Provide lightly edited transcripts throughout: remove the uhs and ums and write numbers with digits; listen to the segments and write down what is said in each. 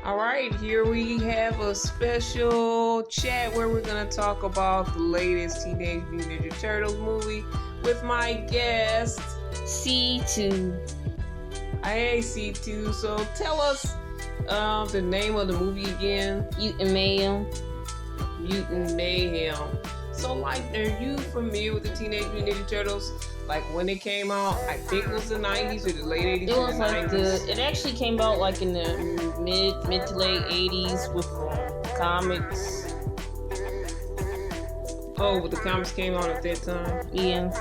All right, here we have a special chat where we're going to talk about the latest Teenage Mutant Ninja Turtles movie with my guest, C2. Hey, C2. So tell us the name of the movie again. Mutant Mayhem. Mutant Mayhem. So, like, are you familiar with the Teenage Mutant Ninja Turtles? Like, when it came out, I think it was the 90s or the late 80s It or was the like 90s. it actually came out like in the mid to late 80s with comics. Oh, but the comics came out at that time? Yeah.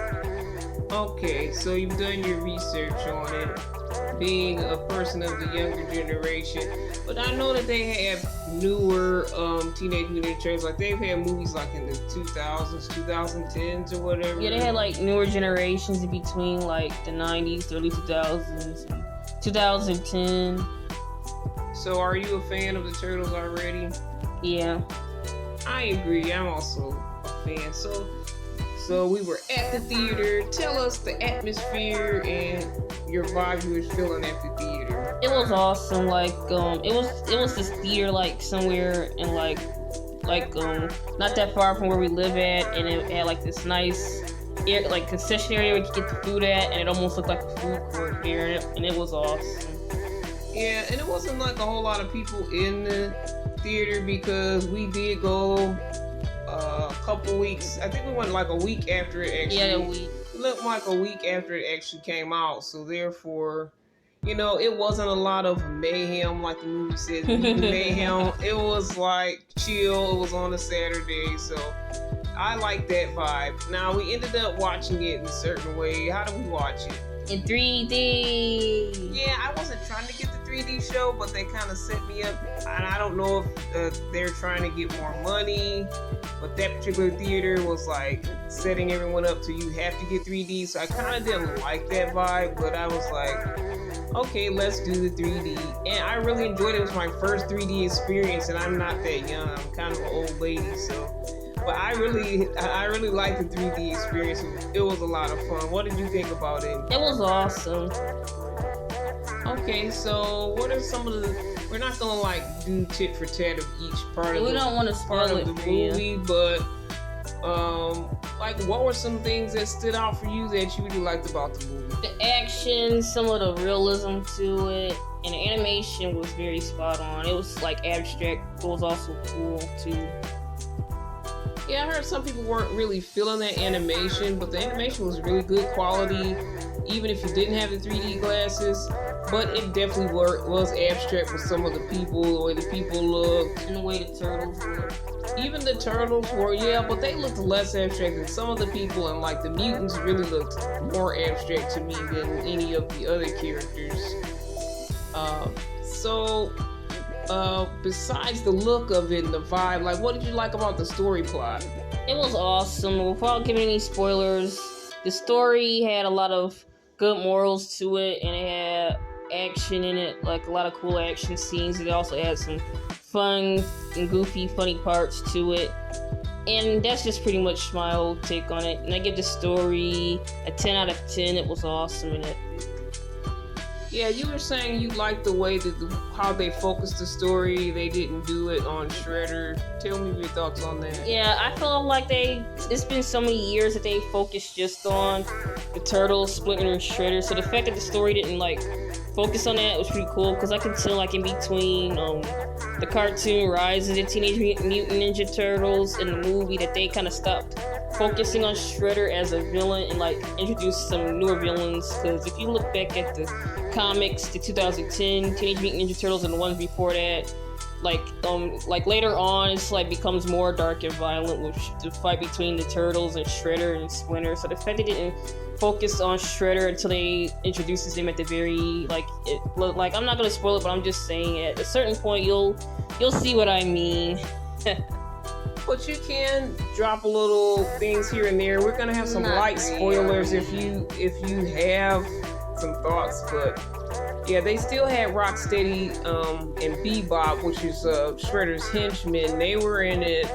Okay, so you've done your research on it, being a person of the younger generation. But I know that they have newer Teenage Mutant Ninja Turtles. Like, they've had movies like in the 2000s, 2010s, or whatever. Yeah, they had like newer generations in between like the 90s, early 2000s, and 2010. So are you a fan of the Turtles already? Yeah. I agree. I'm also a fan. So we were at the theater. Tell us the atmosphere and your vibe you were feeling at the theater. It was awesome. Like it was this theater like somewhere in like not that far from where we live at, and it had like this nice like concession area where you could get the food at, and it almost looked like a food court there, and it was awesome. Yeah, and it wasn't like a whole lot of people in the theater because we did go a couple weeks. I think we went like a week after it actually. Yeah, a week. It looked like a week after it actually came out, so therefore, you know, it wasn't a lot of mayhem like the movie says. Mayhem. It was like chill. It was on a Saturday, so I like that vibe. Now we ended up watching it in a certain way. How did we watch it? In 3D. Yeah, I wasn't trying to get the 3D show, but they kind of set me up, and I don't know if they're trying to get more money, but that particular theater was like setting everyone up to you have to get 3D, so I kind of didn't like that vibe, but I was like, okay, let's do the 3D, and I really enjoyed it. It was my first 3D experience, and I'm not that young. I'm kind of an old lady, so. But I really liked the 3D experience. It was a lot of fun. What did you think about it? It was awesome. Okay, so what are some of the? We're not gonna like do tit for tat of each part of We don't want to spoil it the for you. movie, but like what were some things that stood out for you that you really liked about the movie? The action, some of the realism to it, and the animation was very spot on. It was like abstract, but it was also cool too. Yeah, I heard some people weren't really feeling that animation, but the animation was really good quality, even if you didn't have the 3D glasses. But it definitely was abstract with some of the people, the way the people looked. And the way the turtles were. Even the turtles were, yeah, but they looked less abstract than some of the people, and like the mutants really looked more abstract to me than any of the other characters. Besides the look of it and the vibe, like what did you like about the story plot? It was awesome. Without giving any spoilers, the story had a lot of good morals to it, and it had action in it, like a lot of cool action scenes. It also had some fun and goofy, funny parts to it. And that's just pretty much my whole take on it. And I give the story a 10 out of 10. It was awesome in it. Yeah, you were saying you liked the way that how they focused the story. They didn't do it on Shredder. Tell me your thoughts on that. Yeah, I feel like it's been so many years that they focused just on the Turtles, Splinter, and Shredder. So the fact that the story didn't like focus on that was pretty cool, because I can tell like in between the cartoon Rise of the Teenage Mutant Ninja Turtles and the movie that they kind of stopped focusing on Shredder as a villain and like introduced some newer villains. Because if you look back at the comics, the 2010 Teenage Mutant Ninja Turtles and the ones before that, like later on it's like becomes more dark and violent with the fight between the Turtles and Shredder and Splinter. So the fact they didn't focus on Shredder until they introduces him at the very like I'm not gonna spoil it, but I'm just saying at a certain point you'll see what I mean. But you can drop a little things here and there. We're gonna have some Not light really. spoilers if you have some thoughts, but yeah, they still had Rocksteady and Bebop, which is Shredder's henchmen. They were in it.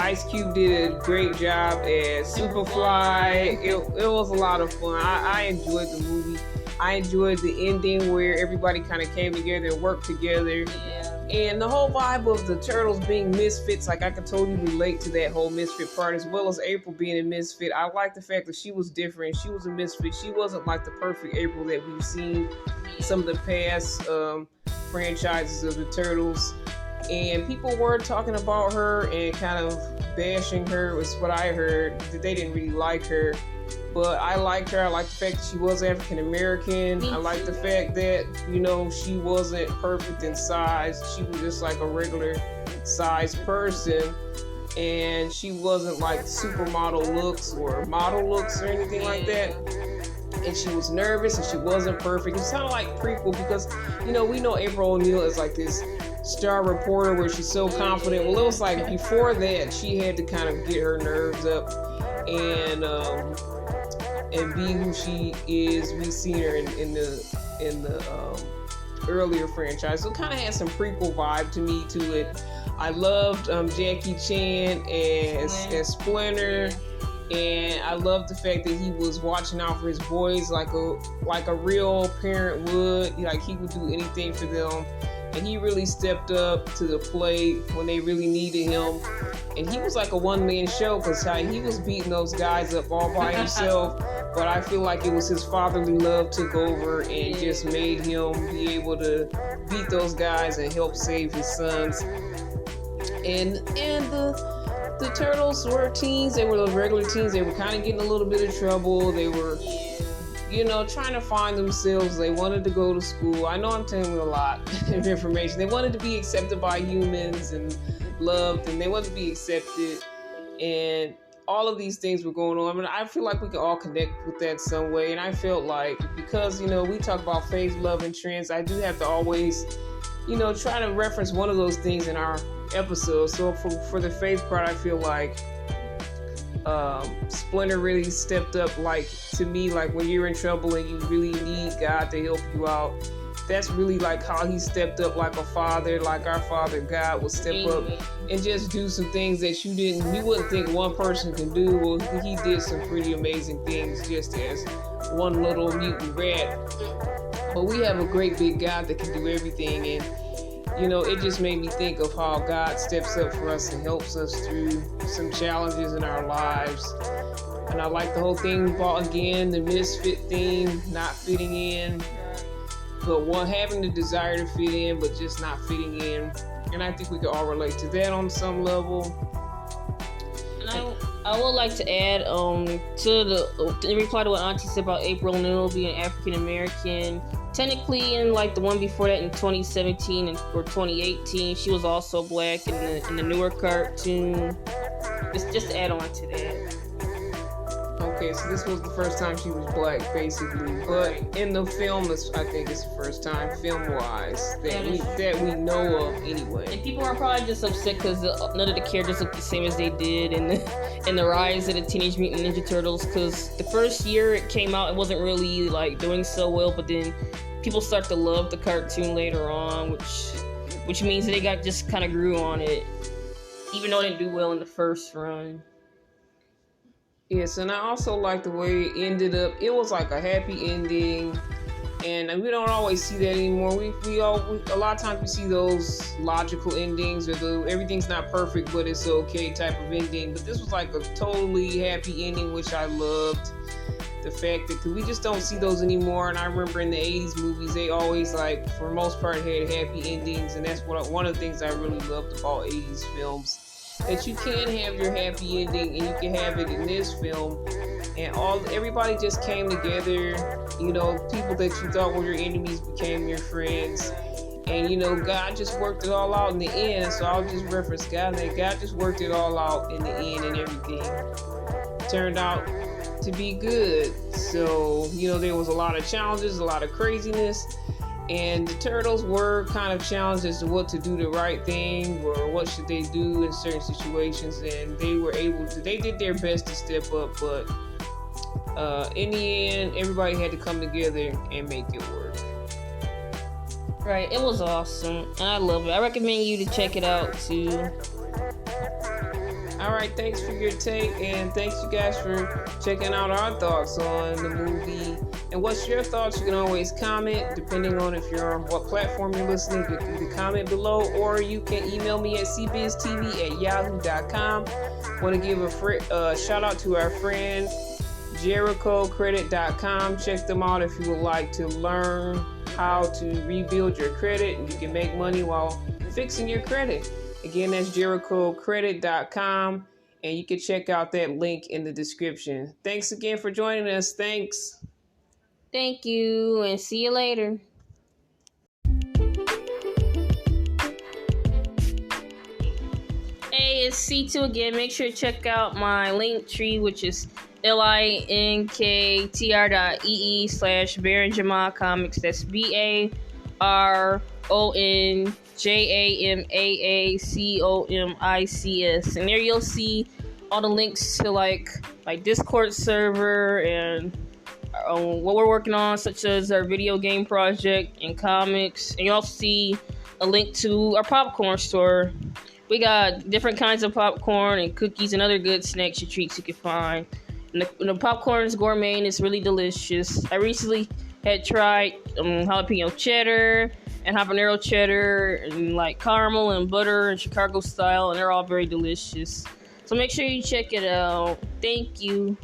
Ice Cube did a great job as Superfly. It was a lot of fun. I enjoyed the movie. I enjoyed the ending where everybody kind of came together and worked together. Yeah. And the whole vibe of the turtles being misfits, like I could totally relate to that whole misfit part, as well as April being a misfit. I like the fact that she was different. She was a misfit. She wasn't like the perfect April that we've seen in some of the past franchises of the turtles. And people were talking about her and kind of bashing her, was what I heard, that they didn't really like her. But I liked her. I liked the fact that she was African American. I liked the fact that, you know, she wasn't perfect in size. She was just like a regular size person. And she wasn't like supermodel looks or model looks or anything like that. And she was nervous and she wasn't perfect. It's kind of like prequel because, you know, we know April O'Neil is like this star reporter where she's so confident. Well, it was like before that, she had to kind of get her nerves up and be who she is. We seen her in the earlier franchise, so it kind of had some prequel vibe to me to it. I loved Jackie Chan as Splinter, and I loved the fact that he was watching out for his boys like a real parent would. Like he would do anything for them. And he really stepped up to the plate when they really needed him. And he was like a one-man show because he was beating those guys up all by himself. But I feel like it was his fatherly love took over and just made him be able to beat those guys and help save his sons. And the turtles were teens. They were the regular teens. They were kind of getting a little bit of trouble. They were, you know, trying to find themselves. They wanted to go to school. I know I'm telling you a lot of information. They wanted to be accepted by humans and loved, and they wanted to be accepted. And all of these things were going on. I mean, I feel like we can all connect with that some way. And I felt like, because, you know, we talk about faith, love, and trends, I do have to always, you know, try to reference one of those things in our episodes. So for the faith part, I feel like Splinter really stepped up, like, to me, like when you're in trouble and you really need God to help you out. That's really like how he stepped up like a father, like our father God would step up and just do some things that you wouldn't think one person can do. Well, he did some pretty amazing things just as one little mutant rat. But we have a great big God that can do everything, and you know, it just made me think of how God steps up for us and helps us through some challenges in our lives. And I like the whole thing about, again, the misfit thing, not fitting in, but one having the desire to fit in, but just not fitting in. And I think we can all relate to that on some level. And I would like to add in reply to what Auntie said about April O'Neil being African American. Technically, in like the one before that in 2017 or 2018, she was also black in the newer cartoon. Just to add on to that. Okay, so this was the first time she was black, basically. But in the film, I think it's the first time, film-wise, that we know of anyway. And people are probably just upset because none of the characters look the same as they did in the Rise of the Teenage Mutant Ninja Turtles. Because the first year it came out, it wasn't really like doing so well, but then people start to love the cartoon later on, which means that they just kind of grew on it, even though it didn't do well in the first run. Yes, and I also like the way it ended up. It was like a happy ending, and we don't always see that anymore. We a lot of times we see those logical endings, or everything's not perfect but it's okay type of ending. But this was like a totally happy ending, which I loved. The fact that, because we just don't see those anymore. And I remember in the 80s movies, they always, like, for the most part, had happy endings, and that's one of the things I really loved about 80s films. That you can have your happy ending, and you can have it in this film, and everybody just came together. You know, people that you thought were your enemies became your friends, and you know, God just worked it all out in the end. So I'll just reference God, that God just worked it all out in the end, and everything turned out to be good. So, you know, there was a lot of challenges, a lot of craziness. And the turtles were kind of challenged as to what to do the right thing, or what should they do in certain situations, and they did their best to step up, but in the end, everybody had to come together and make it work. Right, it was awesome, and I love it. I recommend you to check it out too. Alright, thanks for your take, and thanks you guys for checking out our thoughts on the movie And what's your thoughts? You can always comment, depending on if you're on what platform you're listening. You can either comment below, or you can email me at cbiztv@yahoo.com. Want to give a shout out to our friend JerichoCredit.com. Check them out if you would like to learn how to rebuild your credit, and you can make money while fixing your credit. Again, that's JerichoCredit.com, and you can check out that link in the description. Thanks again for joining us. Thanks. Thank you, and see you later. Hey, it's C2 again. Make sure to check out my link tree, which is linktr.ee/Baron Comics. That's BARONJAMAACOMICS. And there you'll see all the links to like my Discord server and what we're working on, such as our video game project and comics. And you'll also see a link to our popcorn store. We got different kinds of popcorn and cookies and other good snacks and treats you can find. And the popcorn is gourmet and it's really delicious. I recently had tried jalapeno cheddar and habanero cheddar and like caramel and butter and Chicago style, and they're all very delicious. So make sure you check it out. Thank you.